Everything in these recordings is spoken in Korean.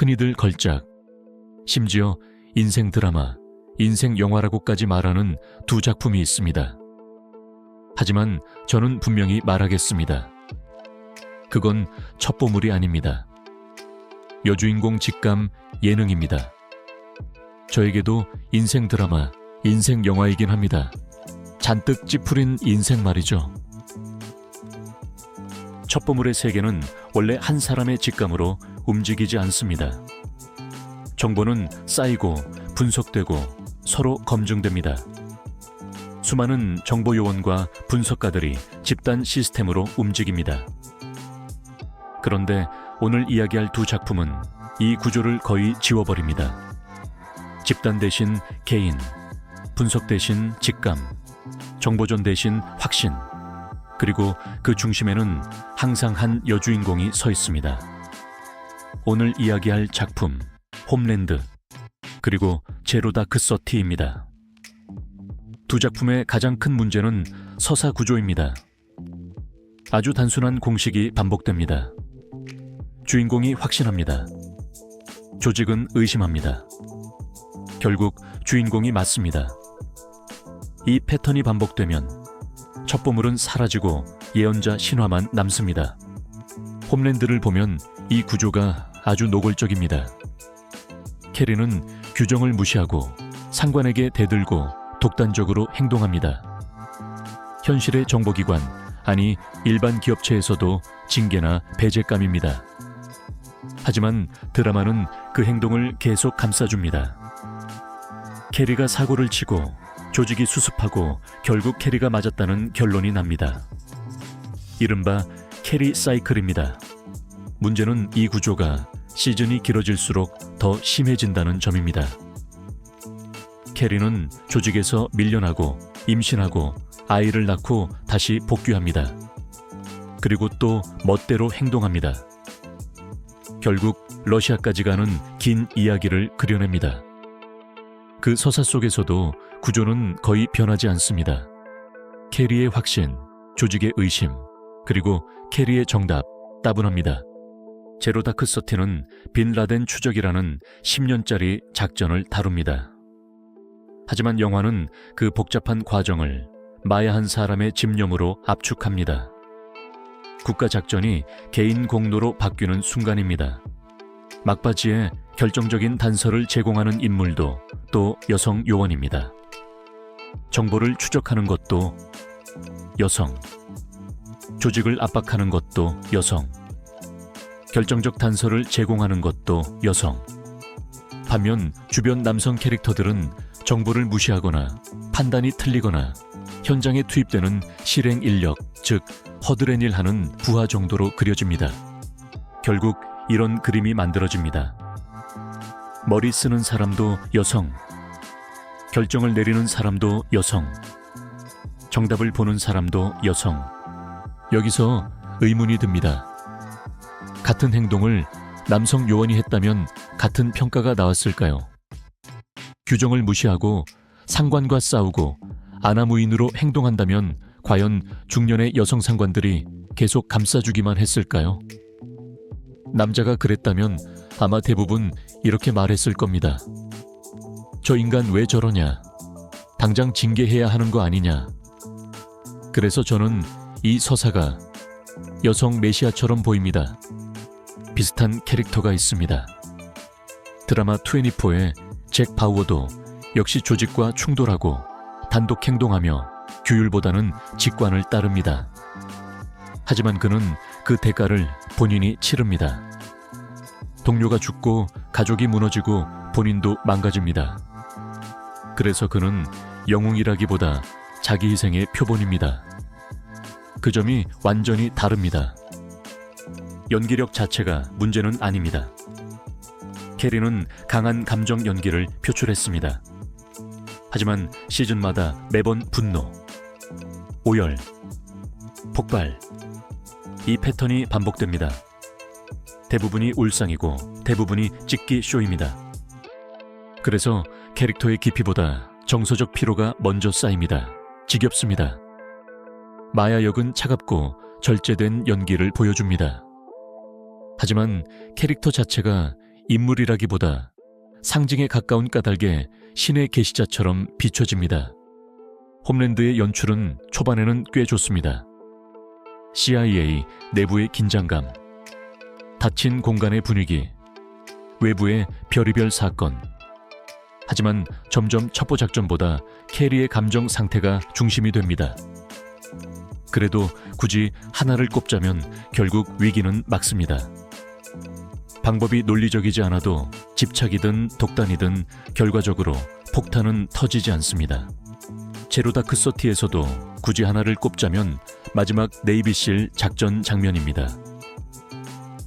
흔히들 걸작, 심지어 인생 드라마, 인생 영화라고까지 말하는 두 작품이 있습니다. 하지만 저는 분명히 말하겠습니다. 그건 첩보물이 아닙니다. 여주인공 직감 예능입니다. 저에게도 인생 드라마, 인생 영화이긴 합니다. 잔뜩 찌푸린 인생 말이죠. 첩보물의 세계는 원래 한 사람의 직감으로 움직이지 않습니다. 정보는 쌓이고 분석되고 서로 검증됩니다. 수많은 정보 요원과 분석가들이 집단 시스템으로 움직입니다. 그런데 오늘 이야기할 두 작품은 이 구조를 거의 지워버립니다. 집단 대신 개인, 분석 대신 직감, 정보전 대신 확신, 그리고 그 중심에는 항상 한 여주인공이 서 있습니다. 오늘 이야기할 작품, 홈랜드, 그리고 제로 다크 서티입니다. 두 작품의 가장 큰 문제는 서사 구조입니다. 아주 단순한 공식이 반복됩니다. 주인공이 확신합니다. 조직은 의심합니다. 결국 주인공이 맞습니다. 이 패턴이 반복되면 첩보물은 사라지고 예언자 신화만 남습니다. 홈랜드를 보면 이 구조가 아주 노골적입니다. 캐리는 규정을 무시하고 상관에게 대들고 독단적으로 행동합니다. 현실의 정보기관, 아니 일반 기업체에서도 징계나 배제감입니다. 하지만 드라마는 그 행동을 계속 감싸줍니다. 캐리가 사고를 치고 조직이 수습하고 결국 캐리가 맞았다는 결론이 납니다. 이른바 캐리 사이클입니다. 문제는 이 구조가 시즌이 길어질수록 더 심해진다는 점입니다. 캐리는 조직에서 밀려나고 임신하고 아이를 낳고 다시 복귀합니다. 그리고 또 멋대로 행동합니다. 결국 러시아까지 가는 긴 이야기를 그려냅니다. 그 서사 속에서도 구조는 거의 변하지 않습니다. 캐리의 확신, 조직의 의심, 그리고 캐리의 정답, 따분합니다. 제로 다크 서티는 빈 라덴 추적이라는 10년짜리 작전을 다룹니다. 하지만 영화는 그 복잡한 과정을 마야 한 사람의 집념으로 압축합니다. 국가 작전이 개인 공로로 바뀌는 순간입니다. 막바지에 결정적인 단서를 제공하는 인물도 또 여성 요원입니다. 정보를 추적하는 것도 여성, 조직을 압박하는 것도 여성, 결정적 단서를 제공하는 것도 여성. 반면 주변 남성 캐릭터들은 정보를 무시하거나 판단이 틀리거나 현장에 투입되는 실행 인력, 즉 허드렛 일 하는 부하 정도로 그려집니다. 결국 이런 그림이 만들어집니다. 머리 쓰는 사람도 여성, 결정을 내리는 사람도 여성, 정답을 보는 사람도 여성. 여기서 의문이 듭니다. 같은 행동을 남성 요원이 했다면 같은 평가가 나왔을까요? 규정을 무시하고 상관과 싸우고 아나무인으로 행동한다면 과연 중년의 여성 상관들이 계속 감싸주기만 했을까요? 남자가 그랬다면 아마 대부분 이렇게 말했을 겁니다. 저 인간 왜 저러냐? 당장 징계해야 하는 거 아니냐? 그래서 저는 이 서사가 여성 메시아처럼 보입니다. 비슷한 캐릭터가 있습니다. 드라마 24의 잭 바우어도 역시 조직과 충돌하고 단독 행동하며 규율보다는 직관을 따릅니다. 하지만 그는 그 대가를 본인이 치릅니다. 동료가 죽고 가족이 무너지고 본인도 망가집니다. 그래서 그는 영웅이라기보다 자기 희생의 표본입니다. 그 점이 완전히 다릅니다. 연기력 자체가 문제는 아닙니다. 캐리는 강한 감정 연기를 표출했습니다. 하지만 시즌마다 매번 분노, 오열, 폭발, 이 패턴이 반복됩니다. 대부분이 울상이고 대부분이 찍기 쇼입니다. 그래서 캐릭터의 깊이보다 정서적 피로가 먼저 쌓입니다. 지겹습니다. 마야 역은 차갑고 절제된 연기를 보여줍니다. 하지만 캐릭터 자체가 인물이라기보다 상징에 가까운 까닭에 신의 계시자처럼 비춰집니다. 홈랜드의 연출은 초반에는 꽤 좋습니다. CIA 내부의 긴장감, 닫힌 공간의 분위기, 외부의 별의별 사건. 하지만 점점 첩보 작전보다 캐리의 감정 상태가 중심이 됩니다. 그래도 굳이 하나를 꼽자면 결국 위기는 막습니다. 방법이 논리적이지 않아도 집착이든 독단이든 결과적으로 폭탄은 터지지 않습니다. 제로 다크 서티에서도 굳이 하나를 꼽자면 마지막 네이비실 작전 장면입니다.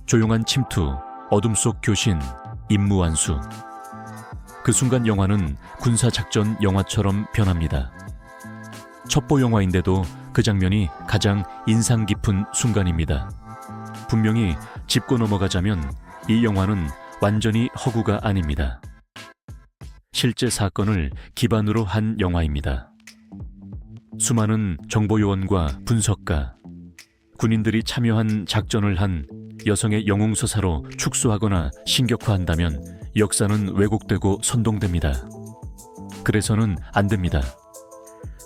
조용한 침투, 어둠 속 교신, 임무 완수. 그 순간 영화는 군사작전 영화처럼 변합니다. 첩보 영화인데도 그 장면이 가장 인상 깊은 순간입니다. 분명히 짚고 넘어가자면 이 영화는 완전히 허구가 아닙니다. 실제 사건을 기반으로 한 영화입니다. 수많은 정보요원과 분석가, 군인들이 참여한 작전을 한 여성의 영웅서사로 축소하거나 신격화한다면 역사는 왜곡되고 선동됩니다. 그래서는 안 됩니다.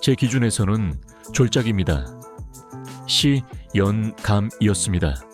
제 기준에서는 졸작입니다. 시, 연, 감이었습니다.